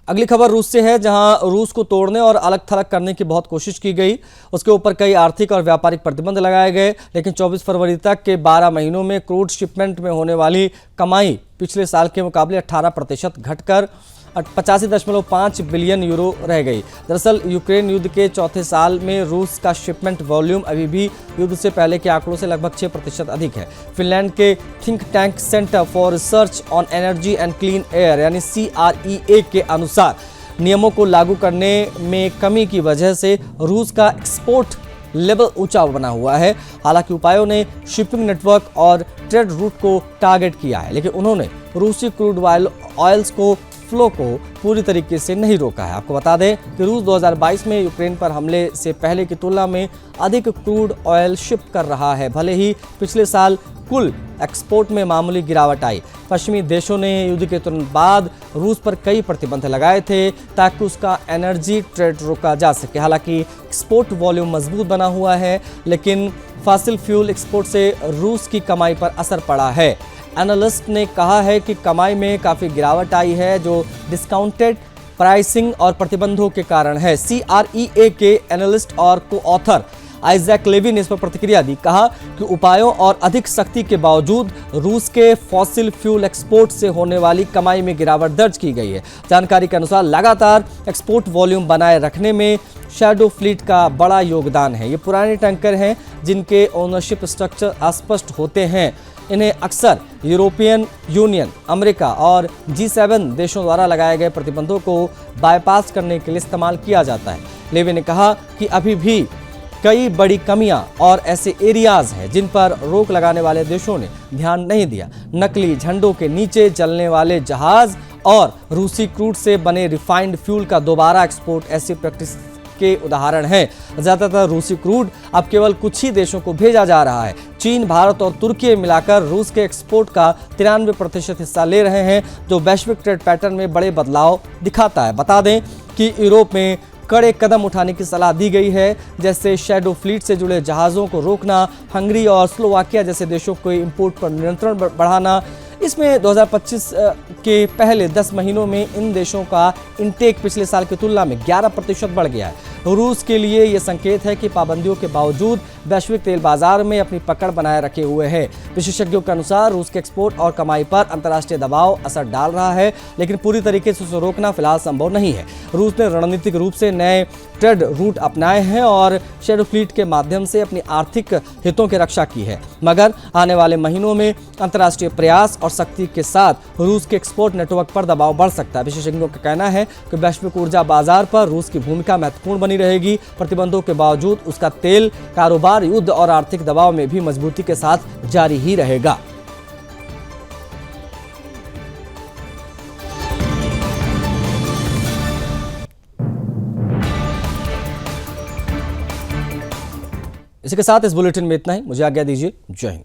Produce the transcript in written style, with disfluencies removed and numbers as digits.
अगली खबर रूस से है, जहां रूस को तोड़ने और अलग थलग करने की बहुत कोशिश की गई। उसके ऊपर कई आर्थिक और व्यापारिक प्रतिबंध लगाए गए, लेकिन 24 फरवरी तक के 12 महीनों में क्रूड शिपमेंट में होने वाली कमाई पिछले साल के मुकाबले 18% घटकर 85.5 बिलियन यूरो रह गई। दरअसल यूक्रेन युद्ध के चौथे साल में रूस का शिपमेंट वॉल्यूम अभी भी युद्ध से पहले के आंकड़ों से लगभग 6% अधिक है। फिनलैंड के think tank centre for research on energy and clean air यानी CREA के अनुसार नियमों को लागू करने में कमी की वजह से रूस का एक्सपोर्ट लेवल ऊंचा बना हुआ है। हालांकि उपायों ने शिपिंग नेटवर्क और ट्रेड रूट को टारगेट किया है, लेकिन उन्होंने रूसी क्रूड ऑयल्स को फ्लो को पूरी तरीके से नहीं रोका है। आपको बता दें कि रूस 2022 में यूक्रेन पर हमले से पहले की तुलना में अधिक क्रूड ऑयल शिप कर रहा है। भले ही पिछले साल कुल एक्सपोर्ट में मामूली गिरावट आई, पश्चिमी देशों ने युद्ध के तुरंत बाद रूस पर कई प्रतिबंध लगाए थे ताकि उसका एनर्जी ट्रेड रोका जा सके। हालांकि एक्सपोर्ट वॉल्यूम मजबूत बना हुआ है, लेकिन फॉसिल फ्यूल एक्सपोर्ट से रूस की कमाई पर असर पड़ा है। एनालिस्ट ने कहा है कि कमाई में काफ़ी गिरावट आई है, जो डिस्काउंटेड प्राइसिंग और प्रतिबंधों के कारण है। CREA के एनालिस्ट और को ऑथर आइजैक लेवी ने इस पर प्रतिक्रिया दी। कहा कि उपायों और अधिक सख्ती के बावजूद रूस के फॉसिल फ्यूल एक्सपोर्ट से होने वाली कमाई में गिरावट दर्ज की गई है। जानकारी के अनुसार लगातार एक्सपोर्ट वॉल्यूम बनाए रखने में शैडो फ्लीट का बड़ा योगदान है। ये पुराने टैंकर हैं जिनके ओनरशिप स्ट्रक्चर अस्पष्ट होते हैं। इन्हें अक्सर यूरोपियन यूनियन, अमेरिका और G7 देशों द्वारा लगाए गए प्रतिबंधों को बाईपास करने के लिए इस्तेमाल किया जाता है। लेवी ने कहा कि अभी भी कई बड़ी कमियां और ऐसे एरियाज हैं जिन पर रोक लगाने वाले देशों ने ध्यान नहीं दिया। नकली झंडों के नीचे चलने वाले जहाज और रूसी क्रूड से बने रिफाइंड फ्यूल का दोबारा एक्सपोर्ट ऐसी प्रैक्टिस के उदाहरण हैं। ज़्यादातर रूसी क्रूड अब केवल कुछ ही देशों को भेजा जा रहा है। चीन, भारत और तुर्की मिलाकर रूस के एक्सपोर्ट का 93% हिस्सा ले रहे हैं, जो वैश्विक ट्रेड पैटर्न में बड़े बदलाव दिखाता है। बता दें कि यूरोप में कड़े कदम उठाने की सलाह दी गई है, जैसे शैडो फ्लीट से जुड़े जहाज़ों को रोकना, हंगरी और स्लोवाकिया जैसे देशों को इंपोर्ट पर नियंत्रण बढ़ाना। इसमें 2025 के पहले 10 महीनों में इन देशों का इंटेक पिछले साल की तुलना में 11% बढ़ गया है। रूस के लिए यह संकेत है कि पाबंदियों के बावजूद वैश्विक तेल बाजार में अपनी पकड़ बनाए रखे हुए है। विशेषज्ञों के अनुसार रूस के एक्सपोर्ट और कमाई पर अंतर्राष्ट्रीय दबाव असर डाल रहा है, लेकिन पूरी तरीके से उसे रोकना फिलहाल संभव नहीं है। रूस ने रणनीतिक रूप से नए ट्रेड रूट अपनाए हैं और शैडो फ्लीट के माध्यम से अपनी आर्थिक हितों की रक्षा की है, मगर आने वाले महीनों में अंतर्राष्ट्रीय प्रयास और सख्ती के साथ रूस के एक्सपोर्ट नेटवर्क पर दबाव बढ़ सकता है। विशेषज्ञों का कहना है कि वैश्विक ऊर्जा बाजार पर रूस की भूमिका महत्वपूर्ण बनी रहेगी। प्रतिबंधों के बावजूद उसका तेल कारोबार युद्ध और आर्थिक दबाव में भी मजबूती के साथ जारी ही रहेगा। इसी के साथ इस बुलेटिन में इतना ही। मुझे आज्ञा दीजिए। जय हिंद।